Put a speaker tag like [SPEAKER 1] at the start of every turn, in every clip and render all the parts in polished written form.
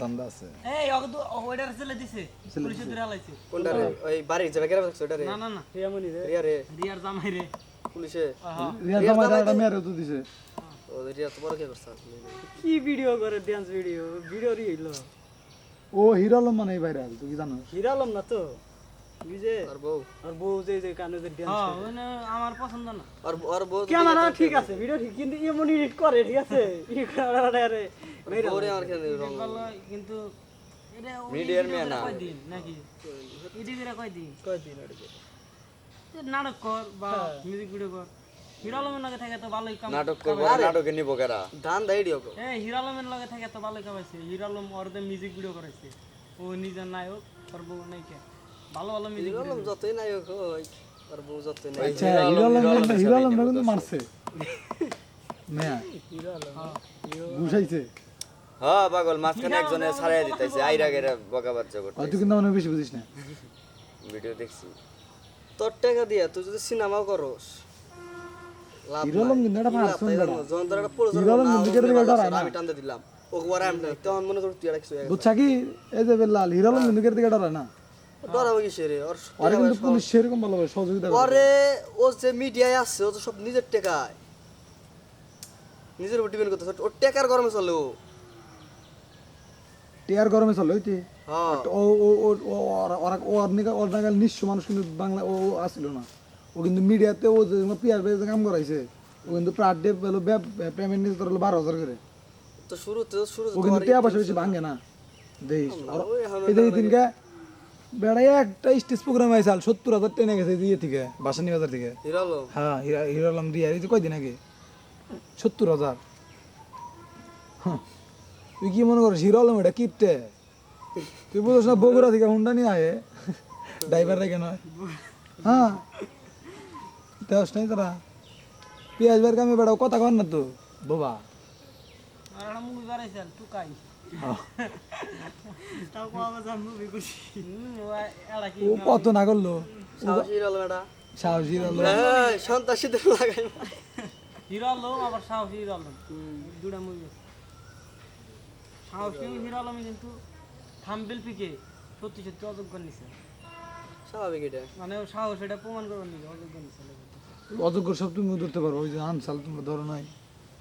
[SPEAKER 1] দান্দা আছে
[SPEAKER 2] এই অগদু ওইটার ছেলে দিছে পুলিশে ধরে আলাইছে
[SPEAKER 3] কোনটা রে ওই বাড়ির জায়গা কেন রাখছ ওটা রে
[SPEAKER 2] না না না
[SPEAKER 4] রিয়ামনি রে
[SPEAKER 3] রিয়া রে
[SPEAKER 2] রিয়ার জামাই রে
[SPEAKER 3] পুলিশে
[SPEAKER 2] হ্যাঁ
[SPEAKER 1] রিয়া জামাইটা মেরে তো দিছে
[SPEAKER 3] ও রিয়া তো বড় কে করছ
[SPEAKER 4] কি ভিডিও করে ডান্স ভিডিও রি হইলো
[SPEAKER 1] ও হিরো আলম মানে ভাইরাল তুই কি জানো
[SPEAKER 4] হিরালম না তো বুঝে
[SPEAKER 3] আর বউ
[SPEAKER 4] আর বউ যে কানে যে ডান্স
[SPEAKER 2] হ্যাঁ ওনে আমার পছন্দ না
[SPEAKER 3] আর বউ
[SPEAKER 4] ক্যামেরা ঠিক আছে ভিডিও ঠিক কিন্তু এমন এডিট করে ঠিক আছে ই করে আরে
[SPEAKER 3] বউরে আমার কেন রং
[SPEAKER 2] ভালো কিন্তু এটা
[SPEAKER 3] মিডিয়ার মেয়ে না।
[SPEAKER 2] কয় দিন নাকি এডিটরা কয় দিন
[SPEAKER 4] কয়দিন আগে
[SPEAKER 2] নাটক কর বা মিউজিক ভিডিও কর হিরো আলমের লগে থাকে তো ভালোই কাম
[SPEAKER 5] নাটক করবো নাটকে নিব কারা
[SPEAKER 3] ধান দাইডিও কো
[SPEAKER 2] এই হিরো আলমের লগে থাকে তো ভালোই কামাইছে হিরো আলম ওরতে মিউজিক ভিডিও করাইছে ও নিজের নায়ক তার বউ নায়িকা ভালো ভালো মিউজিক
[SPEAKER 3] বললাম যতই নায়ক হই আর বউ যতই নাই
[SPEAKER 1] আচ্ছা হিরো আলম কিন্তু মারছে মেয়া ঘুষাইছে
[SPEAKER 5] হ্যাঁ পাগল মাঝখানে একজনে ছাড়াই দিতেছে আইরা গেরা বকাবাচ্চা করতে
[SPEAKER 1] তুই কিন্তু অনেক বেশি বুঝিস না
[SPEAKER 5] ভিডিও দেখছি
[SPEAKER 3] তোর টাকা দিয়া তুই যদি সিনেমাও করস লাভ
[SPEAKER 1] হিরো আলম কিন্তু এটা মারছে
[SPEAKER 3] যখন তোর একটা প্রয়োজন
[SPEAKER 1] হিরো আলম কিন্তু কেটে ডরায় না
[SPEAKER 3] আমি টানতে দিলাম ওকে বড় আমি তখন মনে কর তুই আর কিছু
[SPEAKER 1] বুঝছা কি এই যে লাল হিরো আলম কিন্তু কেটে ডরায় না
[SPEAKER 3] ডরাবো কিসে রে ওর
[SPEAKER 1] আরে কিন্তু পুলিশ সেরকম ভালোভাবে সহযোগিতা করে
[SPEAKER 3] পরে ও যে মিডিয়ায় আসছে ও তো সব নিজের টাকায় নিজের উপর ডিপেন্ড করতেছে ওর টাকার গরমে চলে ও
[SPEAKER 1] টিয়ার গরমে চলে হইতে
[SPEAKER 3] হ্যাঁ
[SPEAKER 1] ও ও ও ওর নাগাল নিঃস্ব মানুষ কিন্তু বাংলা ও আসছিল না ও কিন্তু মিডিয়াতে ও যে পিয়ার বেজে কাম করাইছে ও কিন্তু পার ডে হলো পেমেন্ট নিতে তোর 12,000 করে
[SPEAKER 3] তো শুরুতে
[SPEAKER 1] ও কিন্তু টিয়া পয়সা বেশি ভাঙে না দেখিস এই দেখি দিনকে বেড়াই একটা স্টেজ প্রোগ্রাম আইসাল 70,000 টেনে গেছে দিয়ে থেকে বাসানি বাজার থেকে
[SPEAKER 3] হিরালো
[SPEAKER 1] হ্যাঁ হিরো আলম রিয়া এই যে কয়দিন আগে 70,000 তুই কি মনে করিস হিরো আলম এটা কিপটে তুই বুঝছ না বগুড়া থেকে হুন্ডা নিয়ে আয়ে ড্রাইভার রেখে নয় হ্যাঁ দেওয়াস নাই তোরা পেঁয়াজ বের কামে বেড়াও কথা কর না তো বাবা
[SPEAKER 2] আর একটা মুভি বানাইছে টুকাই
[SPEAKER 4] তাও কো আমার মুভি করছি
[SPEAKER 2] ও এরা কি
[SPEAKER 1] ও কত না করলো
[SPEAKER 3] সাহসী হিরালো এটা
[SPEAKER 1] সাহস হিরো আলম
[SPEAKER 3] এই সন্ত্রাসীদের লাগাই
[SPEAKER 2] হিরো আলম আবার সাহসী হিরো আলম দুটা মুভি সাহসী হিরো আলম কিন্তু থাম্বেল পিকে সত্যি সত্যি অযোগ্য নিছে
[SPEAKER 3] স্বাভাবিক এটা
[SPEAKER 2] মানে ও সাহস এটা প্রমাণ করবার নিছে অযোগ্য নিছে
[SPEAKER 1] অযোগ্য সব তুমি ধরতে পারো ওই যে আনসাল তোমরা ধরো নাই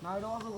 [SPEAKER 2] না এটা অযোগ্য